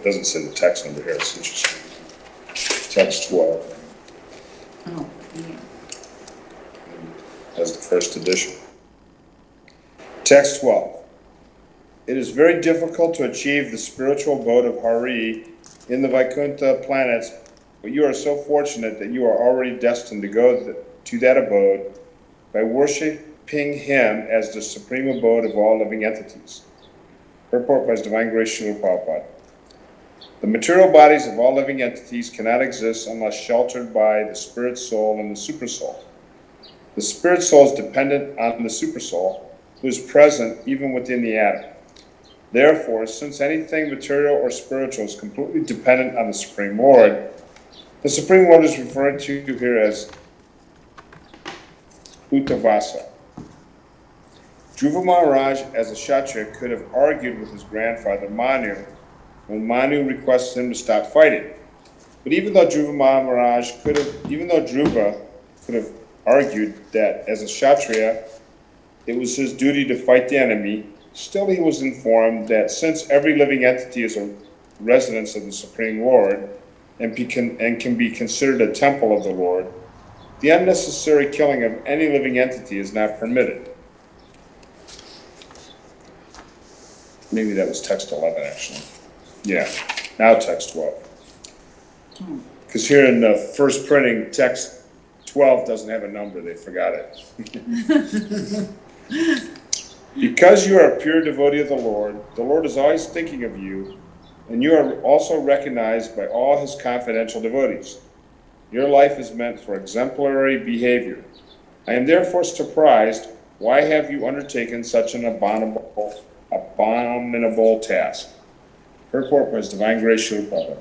doesn't say the text number here. It's interesting. Text 12. Oh, yeah. As the first edition. Text 12. It is very difficult to achieve the spiritual abode of Hari in the Vaikuntha planets, but you are so fortunate that you are already destined to go to that abode by worshiping him as the supreme abode of all living entities. Purport by His Divine Grace Srila Prabhupada. The material bodies of all living entities cannot exist unless sheltered by the spirit soul and the super soul. The spirit soul is dependent on the super soul, who is present even within the atom. Therefore, since anything material or spiritual is completely dependent on the Supreme Lord, the Supreme Lord is referred to here as Uttavasa. Dhruva Mahārāja, as a Kshatriya, could have argued with his grandfather Manu when Manu requested him to stop fighting. But even though Dhruva could have argued that as a Kshatriya it was his duty to fight the enemy, still he was informed that since every living entity is a residence of the Supreme Lord and can be considered a temple of the Lord, the unnecessary killing of any living entity is not permitted. Maybe that was text 11, actually. Yeah, now text 12. Because here in the first printing, text 12 doesn't have a number. They forgot it. Because you are a pure devotee of the Lord is always thinking of you, and you are also recognized by all his confidential devotees. Your life is meant for exemplary behavior. I am therefore surprised, why have you undertaken such an abominable task? Purport by His Divine Grace Srila Prabhupada.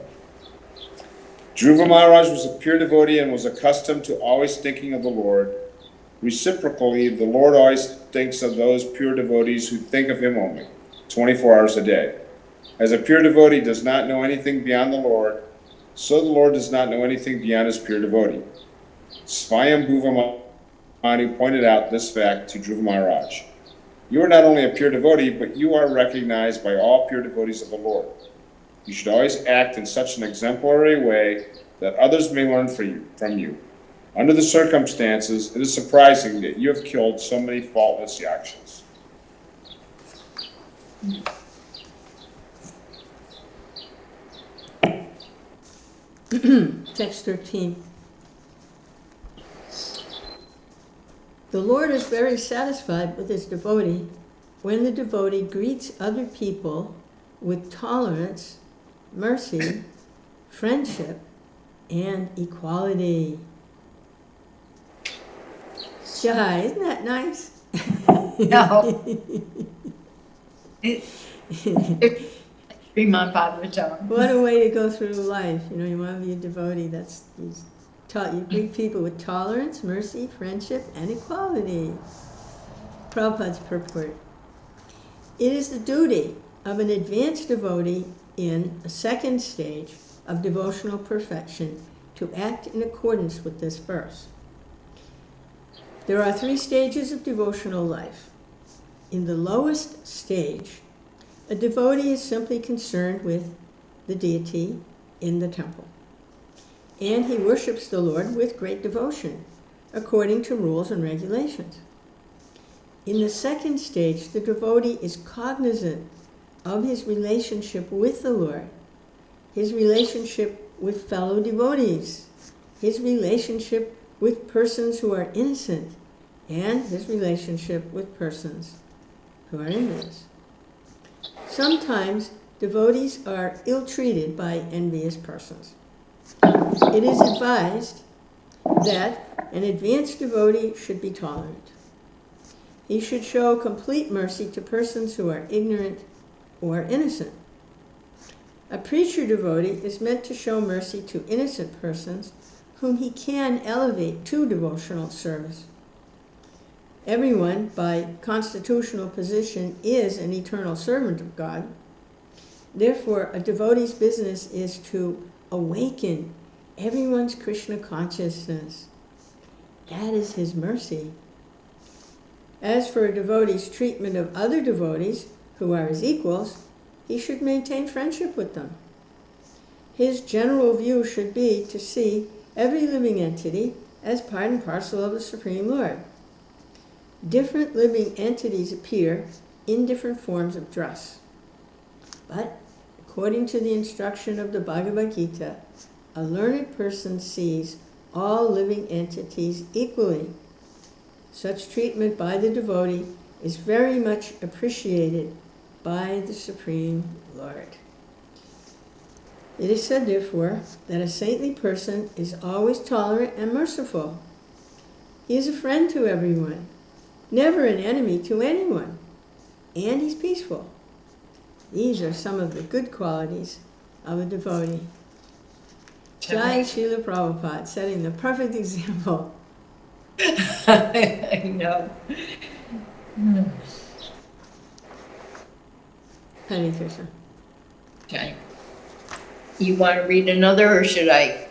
Dhruva Mahārāja was a pure devotee and was accustomed to always thinking of the Lord. Reciprocally, the Lord always thinks of those pure devotees who think of him only, 24 hours a day. As a pure devotee does not know anything beyond the Lord, so the Lord does not know anything beyond his pure devotee. Svāyambhuva Manu pointed out this fact to Dhruva Mahārāja. You are not only a pure devotee, but you are recognized by all pure devotees of the Lord. You should always act in such an exemplary way that others may learn from you. Under the circumstances, it is surprising that you have killed so many faultless yakshas. Text 13. The Lord is very satisfied with his devotee when the devotee greets other people with tolerance, mercy, friendship, and equality. Jai, isn't that nice? No. Srimad Bhagavatam. What a way to go through life. You want to be a devotee. You greet people with tolerance, mercy, friendship, and equality. Prabhupada's purport. It is the duty of an advanced devotee in a second stage of devotional perfection to act in accordance with this verse. There are 3 stages of devotional life. In the lowest stage, a devotee is simply concerned with the deity in the temple, and he worships the Lord with great devotion, according to rules and regulations. In the second stage, the devotee is cognizant of his relationship with the Lord, his relationship with fellow devotees, his relationship with persons who are innocent, and his relationship with persons who are envious. Sometimes devotees are ill-treated by envious persons. It is advised that an advanced devotee should be tolerant. He should show complete mercy to persons who are ignorant or innocent. A preacher devotee is meant to show mercy to innocent persons whom he can elevate to devotional service. Everyone, by constitutional position, is an eternal servant of God. Therefore, a devotee's business is to awaken everyone's Krishna consciousness. That is his mercy. As for a devotee's treatment of other devotees who are his equals, he should maintain friendship with them. His general view should be to see every living entity as part and parcel of the Supreme Lord. Different living entities appear in different forms of dress. But, according to the instruction of the Bhagavad Gita, a learned person sees all living entities equally. Such treatment by the devotee is very much appreciated by the Supreme Lord. It is said, therefore, that a saintly person is always tolerant and merciful. He is a friend to everyone, never an enemy to anyone, and he's peaceful. These are some of the good qualities of a devotee. Jai Srila Prabhupada, setting the perfect example. I know. Hare Krishna. Okay. You want to read another, or should I?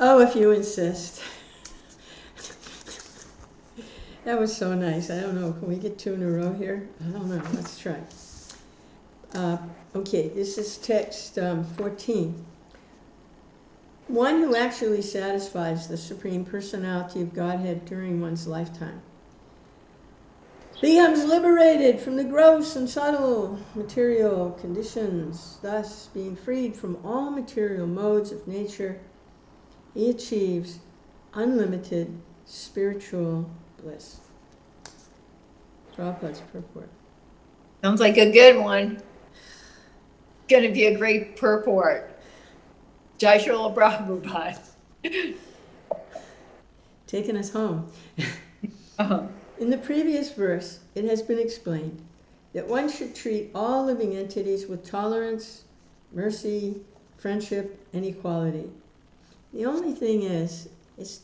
Oh, if you insist. That was so nice. I don't know. Can we get two in a row here? I don't know. Let's try. Okay, this is text 14. One who actually satisfies the Supreme Personality of Godhead during one's lifetime becomes liberated from the gross and subtle material conditions, thus being freed from all material modes of nature. He achieves unlimited spiritual bliss. Prabhupada's purport. Sounds like a good one. Going to be a great purport. Jai Srila Prabhupada. Taking us home. Uh-huh. In the previous verse, it has been explained that one should treat all living entities with tolerance, mercy, friendship, and equality. The only thing is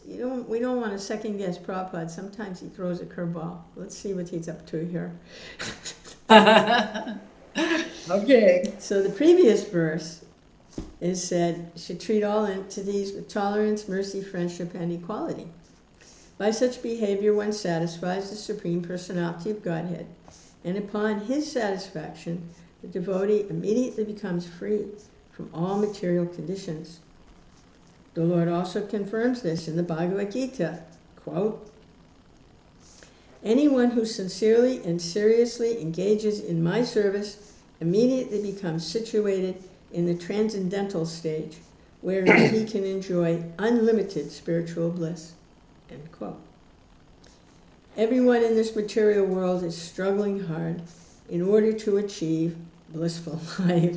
we don't want to second guess Prabhupada. Sometimes he throws a curveball. Let's see what he's up to here. Okay. So the previous verse is said, should treat all entities with tolerance, mercy, friendship, and equality. By such behavior, one satisfies the Supreme Personality of Godhead, and upon his satisfaction, the devotee immediately becomes free from all material conditions. The Lord also confirms this in the Bhagavad Gita, quote, "Anyone who sincerely and seriously engages in my service immediately becomes situated in the transcendental stage, wherein he can enjoy unlimited spiritual bliss." End quote. Everyone in this material world is struggling hard in order to achieve blissful life.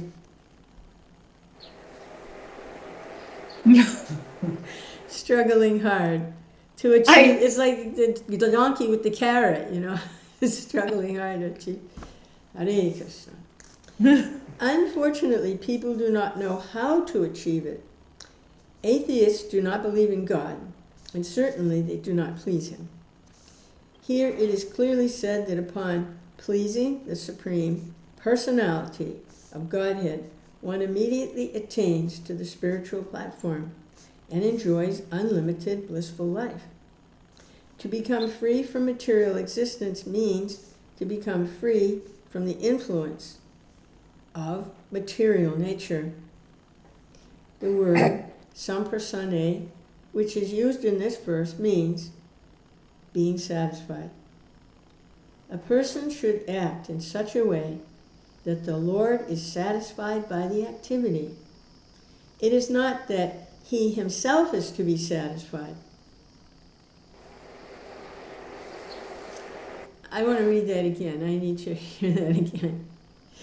Struggling hard to achieve. It's like the donkey with the carrot, you know, struggling hard to achieve. Hare Krishna. Unfortunately, people do not know how to achieve it. Atheists do not believe in God, and certainly they do not please him. Here it is clearly said that upon pleasing the Supreme Personality of Godhead, one immediately attains to the spiritual platform and enjoys unlimited blissful life. To become free from material existence means to become free from the influence of material nature. The word samprasane, which is used in this verse, means being satisfied. A person should act in such a way that the Lord is satisfied by the activity. It is not that he himself is to be satisfied. I want to read that again. I need to hear that again.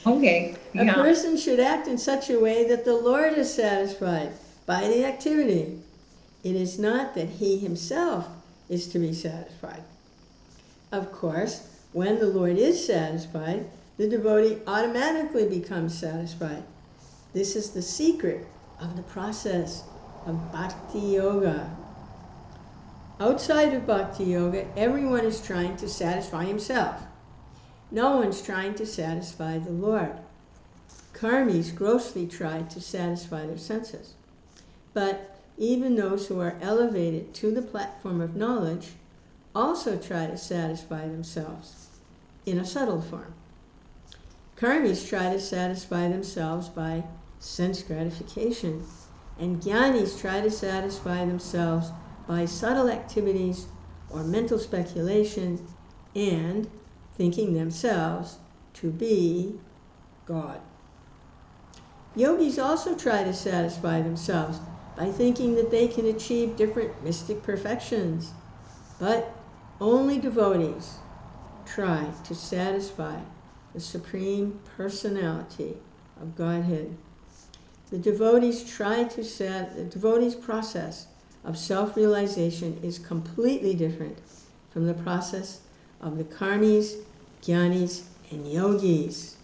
Okay. A person should act in such a way that the Lord is satisfied by the activity. It is not that he himself is to be satisfied. Of course, when the Lord is satisfied, the devotee automatically becomes satisfied. This is the secret of the process of Bhakti Yoga. Outside of Bhakti Yoga, everyone is trying to satisfy himself. No one's trying to satisfy the Lord. Karmis grossly try to satisfy their senses. But even those who are elevated to the platform of knowledge also try to satisfy themselves in a subtle form. Karmis try to satisfy themselves by sense gratification, and jnanis try to satisfy themselves by subtle activities or mental speculation and thinking themselves to be God. Yogis also try to satisfy themselves by thinking that they can achieve different mystic perfections, but only devotees try to satisfy the Supreme Personality of Godhead. The devotees' process of self-realization is completely different from the process of the karmis, jnanis, and yogis.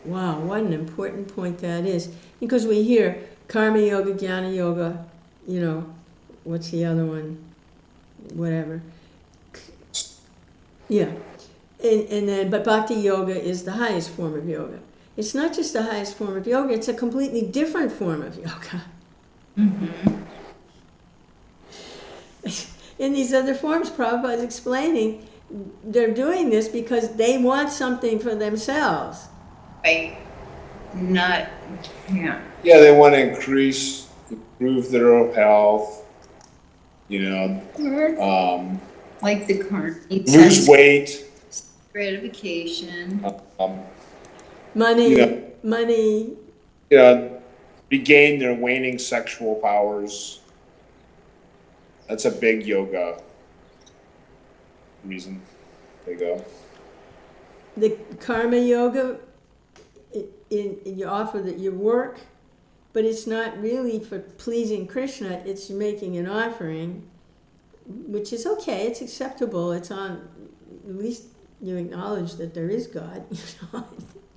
Wow, what an important point that is. Because we hear karma yoga, jnana yoga, what's the other one? Whatever. Yeah. But bhakti yoga is the highest form of yoga. It's not just the highest form of yoga, it's a completely different form of yoga. Mm-hmm. In these other forms, Prabhupada is explaining, they're doing this because they want something for themselves. Right. Not, yeah. Yeah, they want to improve their health, Like the karma. lose weight, Gratification. Money. Regain their waning sexual powers. That's a big yoga reason they go. The karma yoga, you offer that you work, but it's not really for pleasing Krishna, it's making an offering, which is okay, it's acceptable, it's on, at least you acknowledge that there is God,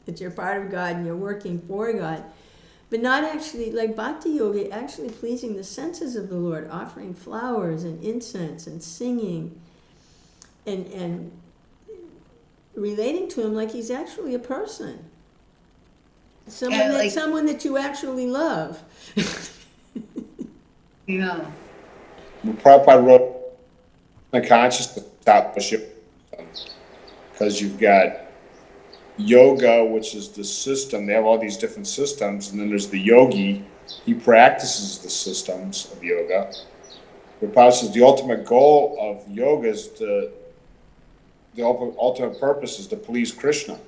that you're part of God and you're working for God. But not actually, like bhakti yoga, actually pleasing the senses of the Lord, offering flowers and incense and singing and relating to him like he's actually a person. Someone that you actually love. Yeah. Well, Prabhupada wrote the consciousness because you've got yoga, which is the system. They have all these different systems, and then there's the yogi. He practices the systems of yoga. Prabhupada says the ultimate goal of yoga is the ultimate purpose is to please Krishna.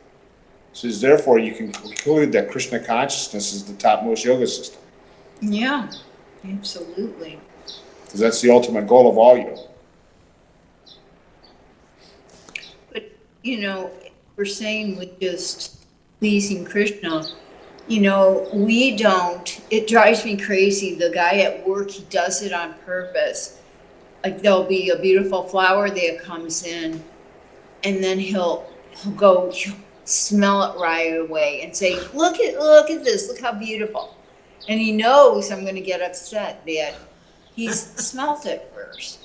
So therefore you can conclude that Krishna consciousness is the topmost yoga system. Yeah, absolutely. Because that's the ultimate goal of all yoga. But, we're saying with just pleasing Krishna, we don't, it drives me crazy. The guy at work, he does it on purpose. Like there'll be a beautiful flower that comes in, and then he'll smell it right away and say, look at this, look how beautiful. And he knows I'm going to get upset that he's smelt it first.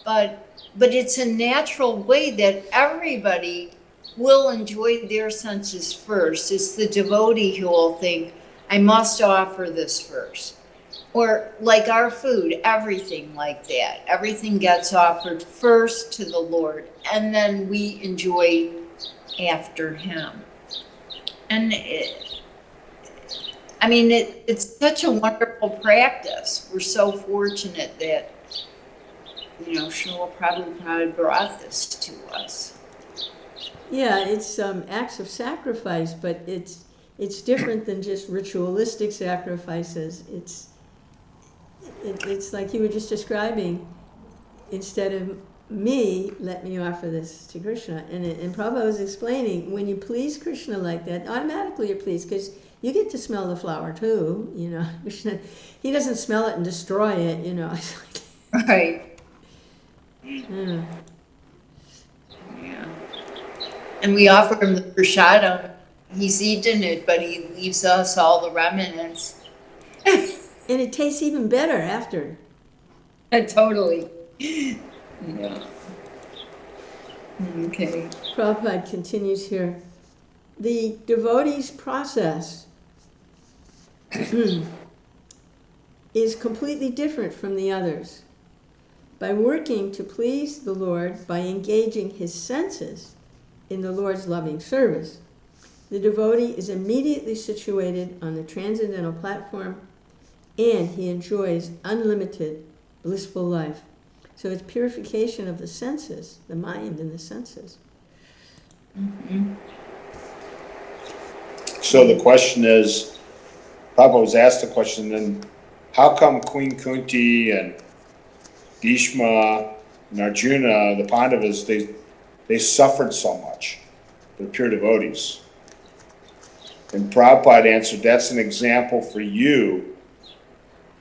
But it's a natural way that everybody will enjoy their senses first. It's the devotee who will think, I must offer this first. Or like our food, everything like that. Everything gets offered first to the Lord, and then we enjoy after him. And it's such a wonderful practice. We're so fortunate that, Srila Prabhupada brought this to us. Yeah, it's acts of sacrifice, but it's different than just ritualistic sacrifices. It's like you were just describing. Instead of me, let me offer this to Krishna. And Prabhupada was explaining, when you please Krishna like that, automatically you're pleased, because you get to smell the flower too, Krishna, he doesn't smell it and destroy it, It's like, right. Yeah. Yeah. And we offer him the prasadam. He's eaten it, but he leaves us all the remnants. And it tastes even better after. Totally. Yeah. Okay. Prabhupada continues here. The devotee's process is completely different from the others. By working to please the Lord, by engaging his senses in the Lord's loving service, The devotee is immediately situated on the transcendental platform, and he enjoys unlimited blissful life. So it's purification of the senses, the mind and the senses. Mm-hmm. So the question is, Prabhupada was asked the question, then how come Queen Kunti and Bhishma and Arjuna, the Pandavas, they suffered so much? They're pure devotees. And Prabhupada answered, that's an example for you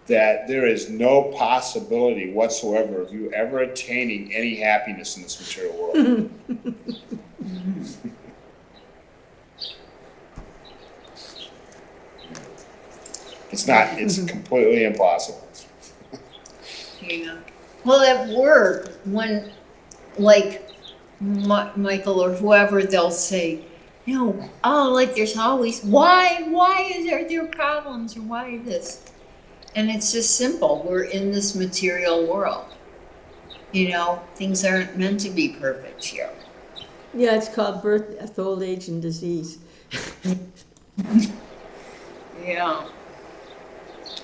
that there is no possibility whatsoever of you ever attaining any happiness in this material world. It's completely impossible. Yeah. Well, at work, when, like, Michael or whoever, they'll say, like there's always, why are there problems, or why this? And it's just simple. We're in this material world. Things aren't meant to be perfect here. Yeah, it's called birth, death, old age, and disease. Yeah.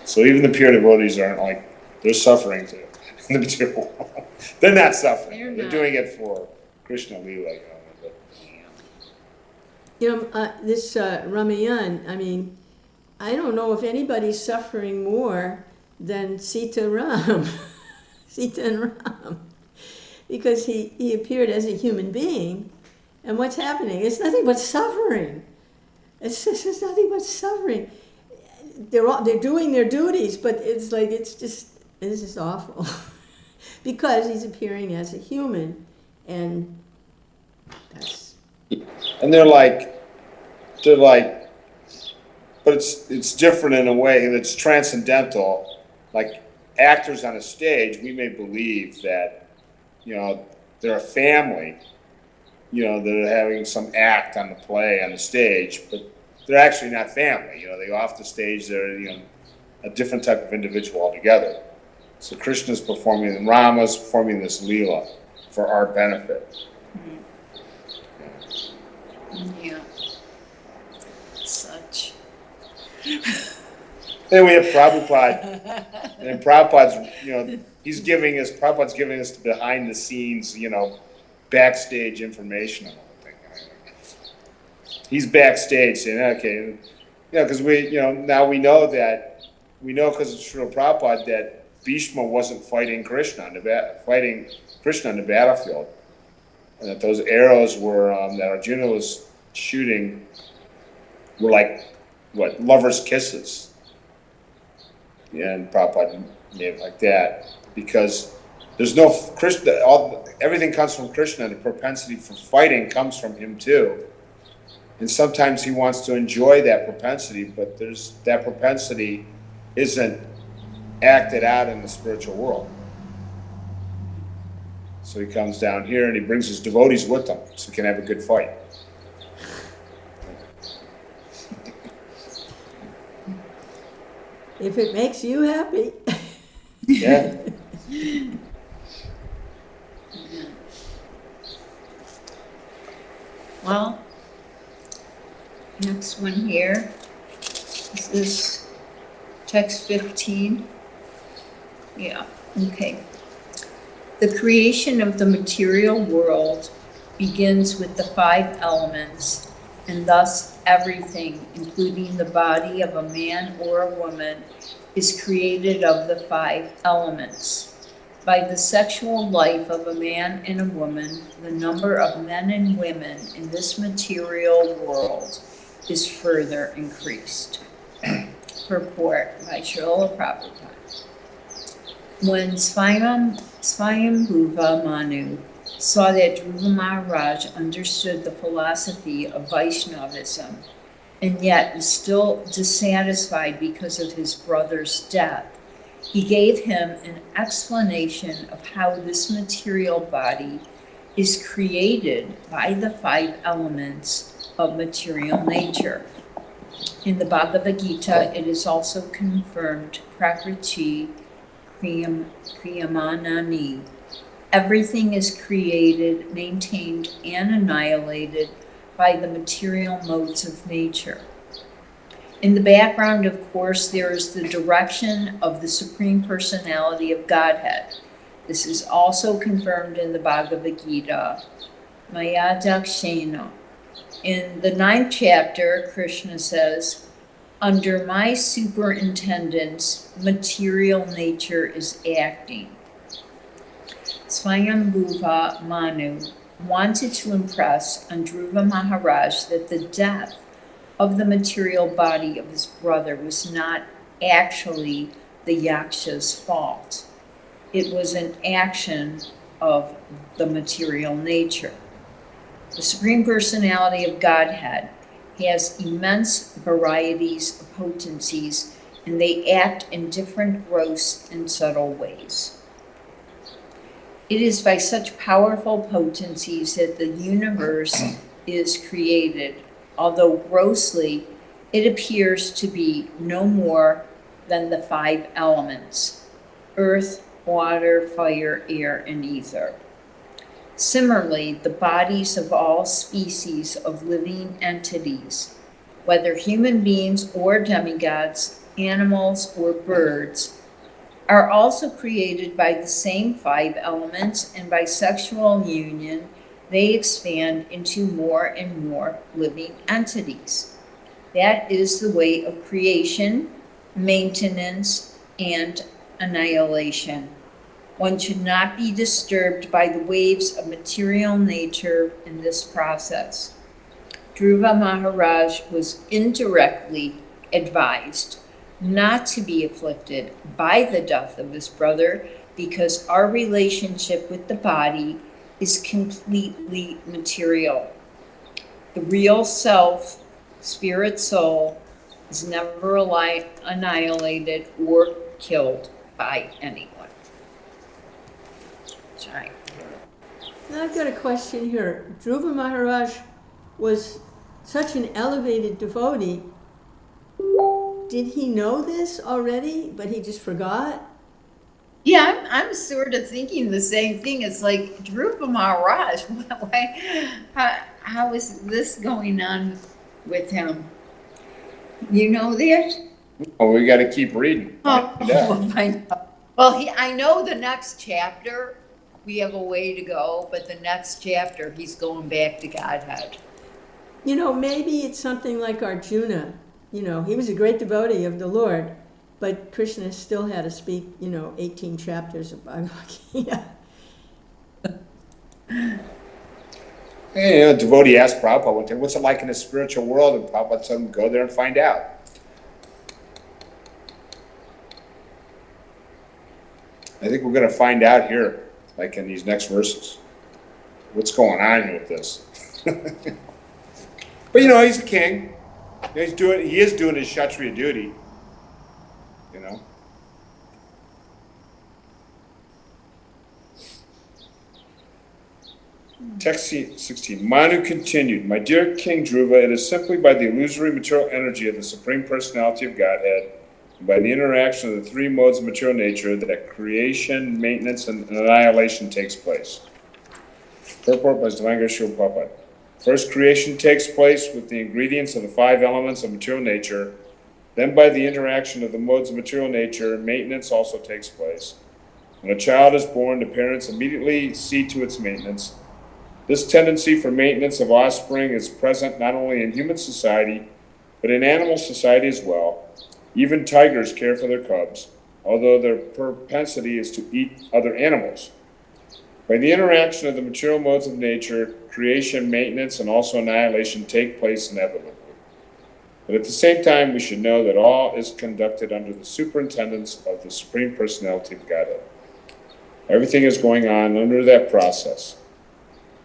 So even the pure devotees aren't they're suffering too in the material world. They're not suffering. They're doing it for Krishna Leela. This Ramayan, I don't know if anybody's suffering more than Sita and Ram, because he appeared as a human being, and what's happening? It's nothing but suffering. It's nothing but suffering. They're doing their duties, but it's just awful, because he's appearing as a human, and that's. And they're like, but it's different in a way, and it's transcendental. Like actors on a stage, we may believe that, they're a family, that are having some act on the play on the stage, but they're actually not family. They go off the stage, they're a different type of individual altogether. So Krishna's performing, and Rama's performing this Leela for our benefit. Yeah. Such. Then we have Prabhupada, and Prabhupada's, Prabhupada's giving us the behind the scenes, backstage information on the whole thing. He's backstage saying, okay, because now we know because of Srila Prabhupada that Bhishma wasn't fighting Krishna on the battlefield, and that those arrows were that Arjuna was shooting were like lovers' kisses. And Prabhupada made it like that because there's no Krishna. Everything comes from Krishna. The propensity for fighting comes from him too. And sometimes he wants to enjoy that propensity, but that propensity isn't acted out in the spiritual world. So he comes down here and he brings his devotees with him so he can have a good fight. If it makes you happy. Yeah. Well, next one here is this text 15. Yeah, okay. The creation of the material world begins with the 5 elements, and thus everything, including the body of a man or a woman, is created of the 5 elements. By the sexual life of a man and a woman, the number of men and women in this material world is further increased. Purport by Srila Prabhupada. When Svāyambhuva Manu saw that Dhruva Mahārāja understood the philosophy of Vaishnavism, and yet was still dissatisfied because of his brother's death, he gave him an explanation of how this material body is created by the 5 elements of material nature. In the Bhagavad Gita, it is also confirmed, Prakriti Kriyamanani. Everything is created, maintained, and annihilated by the material modes of nature. In the background, of course, there is the direction of the Supreme Personality of Godhead. This is also confirmed in the Bhagavad Gita, Maya Dakshina. In the 9th chapter, Krishna says, under my superintendence, material nature is acting. Svāyambhuva Manu wanted to impress on Dhruva Mahārāja that the death of the material body of his brother was not actually the yaksha's fault. It was an action of the material nature. The Supreme Personality of Godhead has immense varieties of potencies, and they act in different gross and subtle ways. It is by such powerful potencies that the universe is created, although grossly it appears to be no more than the 5 elements: earth, water, fire, air, and ether. Similarly, the bodies of all species of living entities, whether human beings or demigods, animals or birds, are also created by the same 5 elements, and by sexual union, they expand into more and more living entities. That is the way of creation, maintenance, and annihilation. One should not be disturbed by the waves of material nature in this process. Dhruva Mahārāja was indirectly advised not to be afflicted by the death of his brother, because our relationship with the body is completely material. The real self, spirit soul, is never annihilated or killed by anyone. Sorry. Now I've got a question here. Dhruva Mahārāja was such an elevated devotee. Did he know this already, but he just forgot? Yeah, I'm sort of thinking the same thing. It's like, Dhruva Mahārāja, how is this going on with him? You know that? Oh, we got to keep reading. Oh, Yeah. I know. Well, I know the next chapter, we have a way to go, but the next chapter, he's going back to Godhead. You know, maybe it's something like Arjuna. You know, he was a great devotee of the Lord, but Krishna still had to speak, 18 chapters of Bhagavad Gita. Hey, a devotee asked Prabhupada one time, what's it like in the spiritual world? And Prabhupada told him, go there and find out. I think we're going to find out here, like in these next verses, what's going on with this. But he's a king. He is doing his Kshatriya duty. Text 16. Manu continued, my dear King Dhruva, it is simply by the illusory material energy of the Supreme Personality of Godhead, and by the interaction of the 3 modes of material nature, that creation, maintenance, and annihilation takes place. Purport by Divine Grace Srila Prabhupada. First, creation takes place with the ingredients of the 5 elements of material nature. Then, by the interaction of the modes of material nature, maintenance also takes place. When a child is born, the parents immediately see to its maintenance. This tendency for maintenance of offspring is present not only in human society, but in animal society as well. Even tigers care for their cubs, although their propensity is to eat other animals. By the interaction of the material modes of nature, creation, maintenance, and also annihilation take place inevitably. But at the same time, we should know that all is conducted under the superintendence of the Supreme Personality of Godhead. Everything is going on under that process.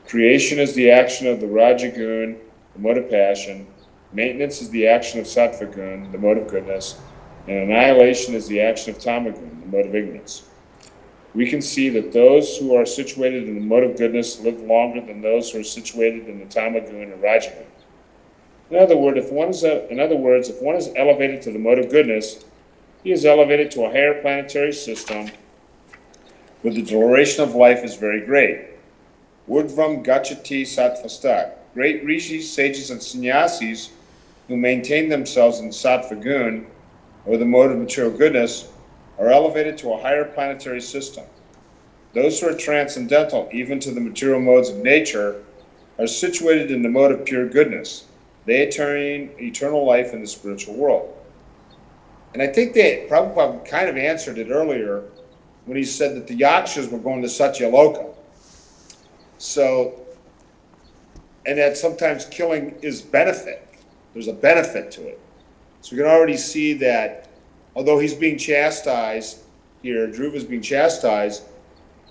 Creation is the action of the Rajagun, the mode of passion. Maintenance is the action of Sattvagun, the mode of goodness. And annihilation is the action of Tamagun, the mode of ignorance. We can see that those who are situated in the mode of goodness live longer than those who are situated in the Tamagun or Rajagun. In other words, if one is elevated to the mode of goodness, he is elevated to a higher planetary system where the duration of life is very great. Urdhvam gachati sattvasta. Great rishis, sages, and sannyasis who maintain themselves in sattva gun, or the mode of material goodness, are elevated to a higher planetary system. Those who are transcendental even to the material modes of nature are situated in the mode of pure goodness. They attain eternal life in the spiritual world. And I think that Prabhupada kind of answered it earlier when he said that the yakshas were going to Satyaloka. So, and that sometimes killing is benefit. There's a benefit to it. So we can already see that although he's being chastised here, Dhruva's being chastised,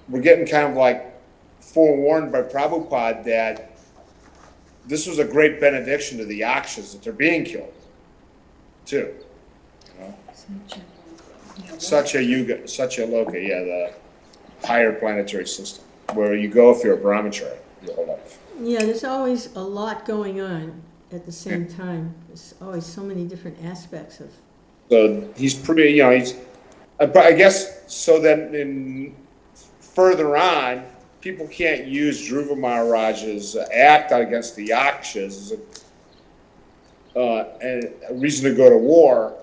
we're getting kind of like forewarned by Prabhupada that this was a great benediction to the yakshas, that they're being killed, too. You know? Satyaloka, yeah, the higher planetary system, where you go if you're a brahmachari your whole life. Yeah, there's always a lot going on at the same time. There's always so many different aspects of. So he's pretty, you know, he's, I guess, so that in further on, people can't use Dhruva Mahārāja's act against the yakshas as a reason to go to war.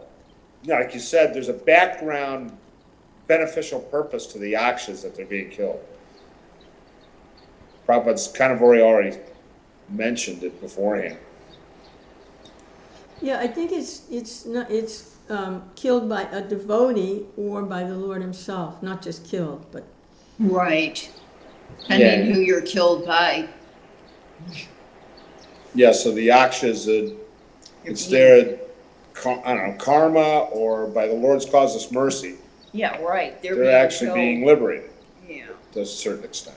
You know, like you said, there's a background beneficial purpose to the yakshas that they're being killed. Prabhupada's kind of already mentioned it beforehand. Yeah, I think it's killed by a devotee or by the Lord himself, not just killed, but. Right. Depending who you're killed by. Yeah, so the yakshas, it's their, I don't know, karma, or by the Lord's causeless mercy. Yeah, right. They're actually being liberated. Yeah. To a certain extent.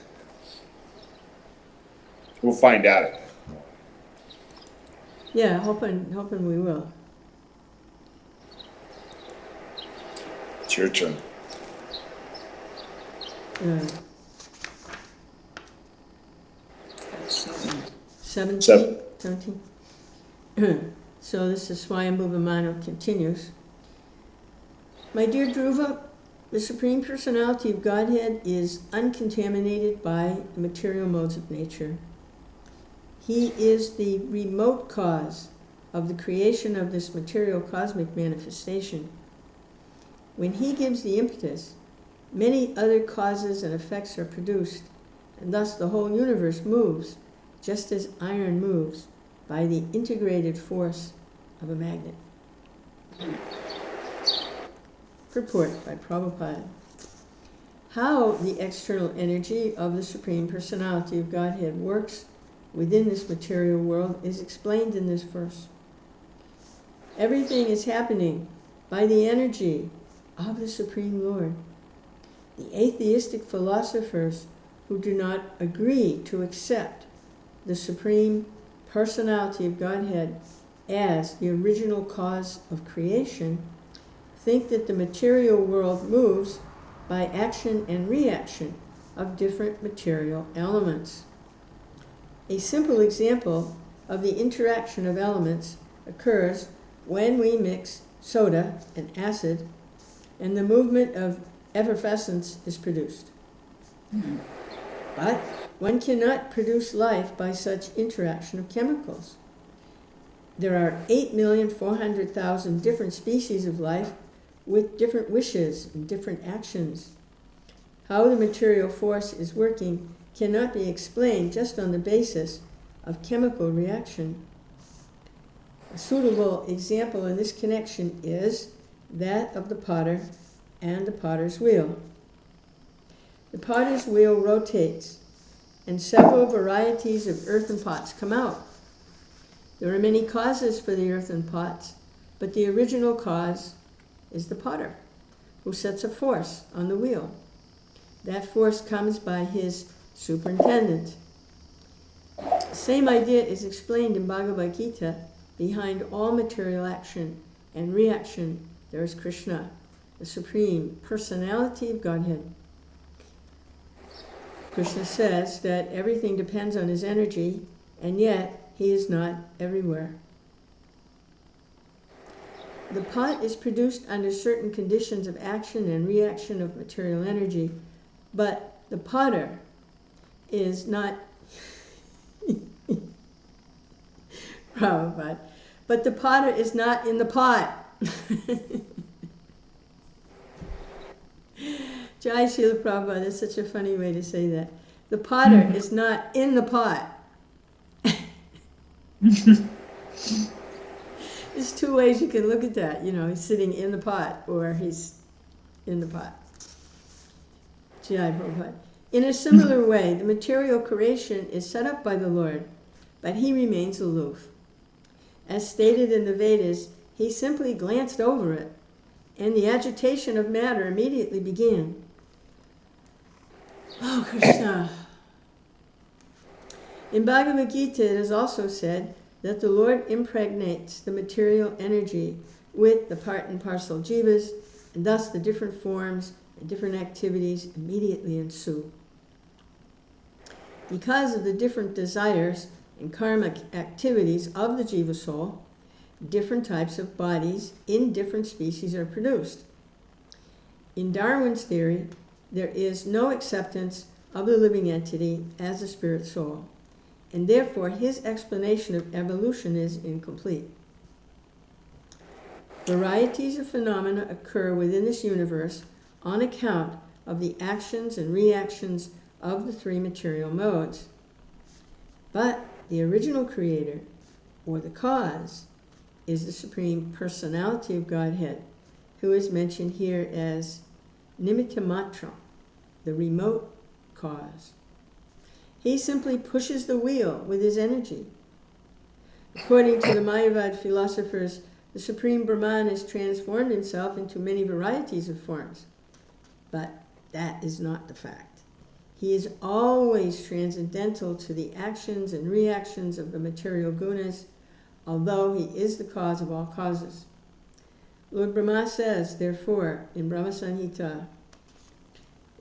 We'll find out. Yeah, hoping we will. It's your turn. 17? 17? So this is Svāyambhuva Manu continues. My dear Dhruva, the Supreme Personality of Godhead is uncontaminated by the material modes of nature. He is the remote cause of the creation of this material cosmic manifestation. When he gives the impetus, many other causes and effects are produced, and thus the whole universe moves, just as iron moves, by the integrated force of a magnet. Purport by Prabhupada. How the external energy of the Supreme Personality of Godhead works within this material world is explained in this verse. Everything is happening by the energy of the Supreme Lord. The atheistic philosophers who do not agree to accept the Supreme Personality of Godhead as the original cause of creation think that the material world moves by action and reaction of different material elements. A simple example of the interaction of elements occurs when we mix soda and acid, and the movement of effervescence is produced. But one cannot produce life by such interaction of chemicals. There are 8,400,000 different species of life with different wishes and different actions. How the material force is working cannot be explained just on the basis of chemical reaction. A suitable example in this connection is that of the potter and the potter's wheel. The potter's wheel rotates, and several varieties of earthen pots come out. There are many causes for the earthen pots, but the original cause is the potter, who sets a force on the wheel. That force comes by his superintendent. The same idea is explained in Bhagavad Gita. Behind all material action and reaction, there is Krishna, the Supreme Personality of Godhead. Krishna says that everything depends on his energy, and yet he is not everywhere. The pot is produced under certain conditions of action and reaction of material energy, but the potter is not Prabhupada. But the potter is not in the pot. Jai Srila Prabhupada, that's such a funny way to say that. The potter is not in the pot. There's two ways you can look at that. You know, he's sitting in the pot or he's in the pot. Jai Prabhupada. In a similar way, the material creation is set up by the Lord, but he remains aloof. As stated in the Vedas, he simply glanced over it, and the agitation of matter immediately began. Oh, Krishna. In Bhagavad Gita, it is also said that the Lord impregnates the material energy with the part and parcel jivas, and thus the different forms and different activities immediately ensue. Because of the different desires and karmic activities of the jiva soul, different types of bodies in different species are produced. In Darwin's theory, there is no acceptance of the living entity as a spirit soul, and therefore his explanation of evolution is incomplete. Varieties of phenomena occur within this universe on account of the actions and reactions of the three material modes. But the original creator, or the cause, is the Supreme Personality of Godhead, who is mentioned here as Nimitta Matra, the remote cause. He simply pushes the wheel with his energy. According to the Mayavad philosophers, the Supreme Brahman has transformed himself into many varieties of forms. But that is not the fact. He is always transcendental to the actions and reactions of the material gunas, although he is the cause of all causes. Lord Brahma says, therefore, in Brahma Samhita,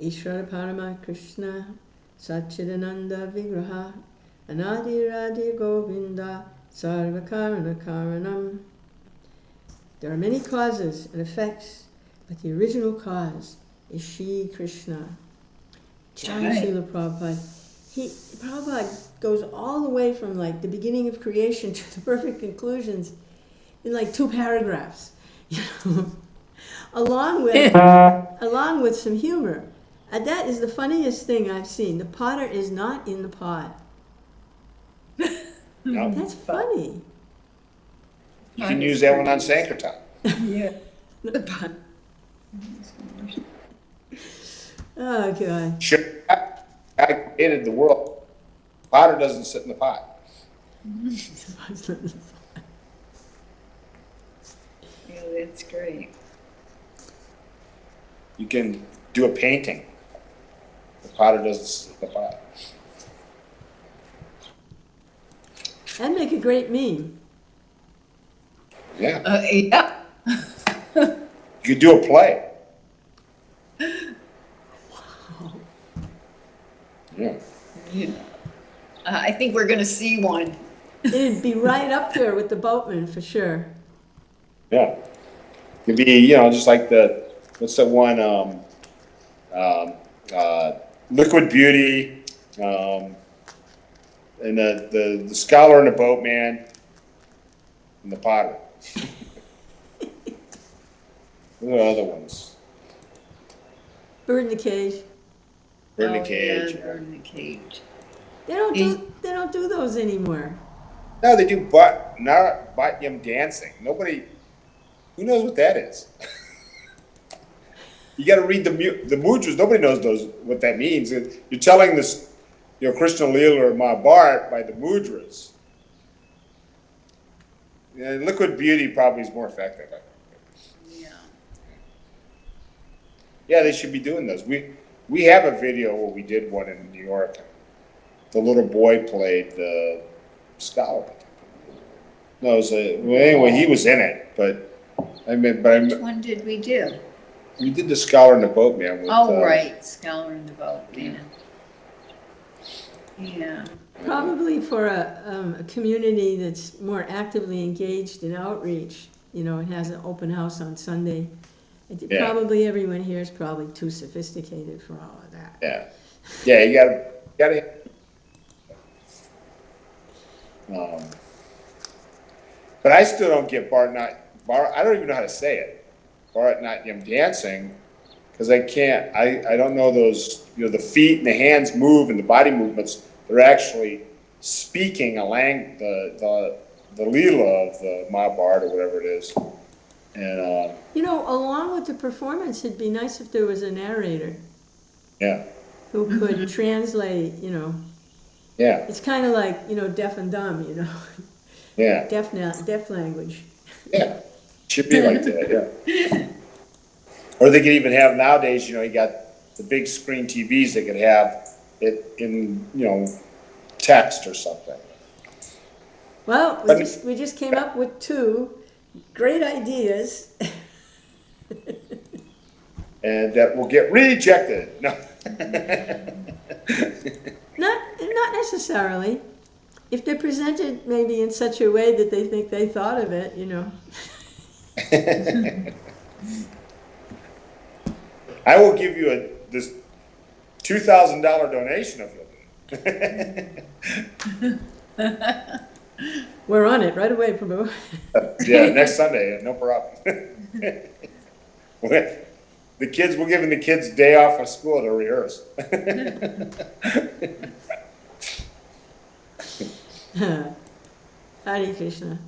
Ishvara Parama Krishna Satchidananda Vigraha Anadi Radhi Govinda Sarvakarana Karanam. There are many causes and effects, but the original cause is Shri Krishna. Jai Srila Prabhupada. Prabhupada goes all the way from like the beginning of creation to the perfect conclusions in like 2 paragraphs, you know, along with some humor. And that is the funniest thing I've seen. The potter is not in the pot. No. That's funny. You can use that one on Sankirtan. Yeah. Oh, God. Sure, God created the world. Potter doesn't sit in the pot. Yeah, that's great. You can do a painting. The potter doesn't sit in the pot. That'd make a great meme. Yeah. Yeah. You could do a play. Yeah. Yeah. I think we're going to see one. It'd be right up there with the boatman for sure. Yeah. It'd be, you know, just like what's the one, Liquid Beauty, and the scholar and the boatman, and the potter. What are other ones? Bird in the cage. Bird in the cage. Yeah, Bird in the Cage. They don't do those anymore. No, they do Bhatyam dancing. Nobody, who knows what that is? You got to read the mudras. Nobody knows what that means. You're telling this, you know, Krishna Leela or Mahabharata by the mudras. Yeah, Liquid Beauty probably is more effective. Yeah. Yeah, they should be doing those. We have a video where we did one in New York. The little boy played the scholar. No, it was anyway, he was in it, but Which one did we do? we did the scholar and the boatman. With, Right, Scholar in the Boat, man. Yeah. Probably for a community that's more actively engaged in outreach, you know, it has an open house on Sunday. Yeah. Probably everyone here is probably too sophisticated for all of that. Yeah, yeah, you gotta. But I still don't get I don't even know how to say it. Bharatanatyam dancing, because I can't, I don't know those, the feet and the hands move and the body movements. They're actually speaking a the Leela of the Mahabharata or whatever it is. And, along with the performance, it'd be nice if there was a narrator yeah. who could translate, Yeah. It's kind of like, deaf and dumb, Yeah. deaf language. Yeah. Should be like that, yeah. Or they could even have nowadays, you got the big screen TVs that could have it in, text or something. Well, we just came up with 2 great ideas. And that will get rejected. No. Not necessarily. If they're presented maybe in such a way that they think they thought of it, I will give you this $2,000 donation if you'll do it. We're on it right away, Prabhu. Yeah, next Sunday, no problem. We're giving the kids a day off of school to rehearse. Hare Krishna.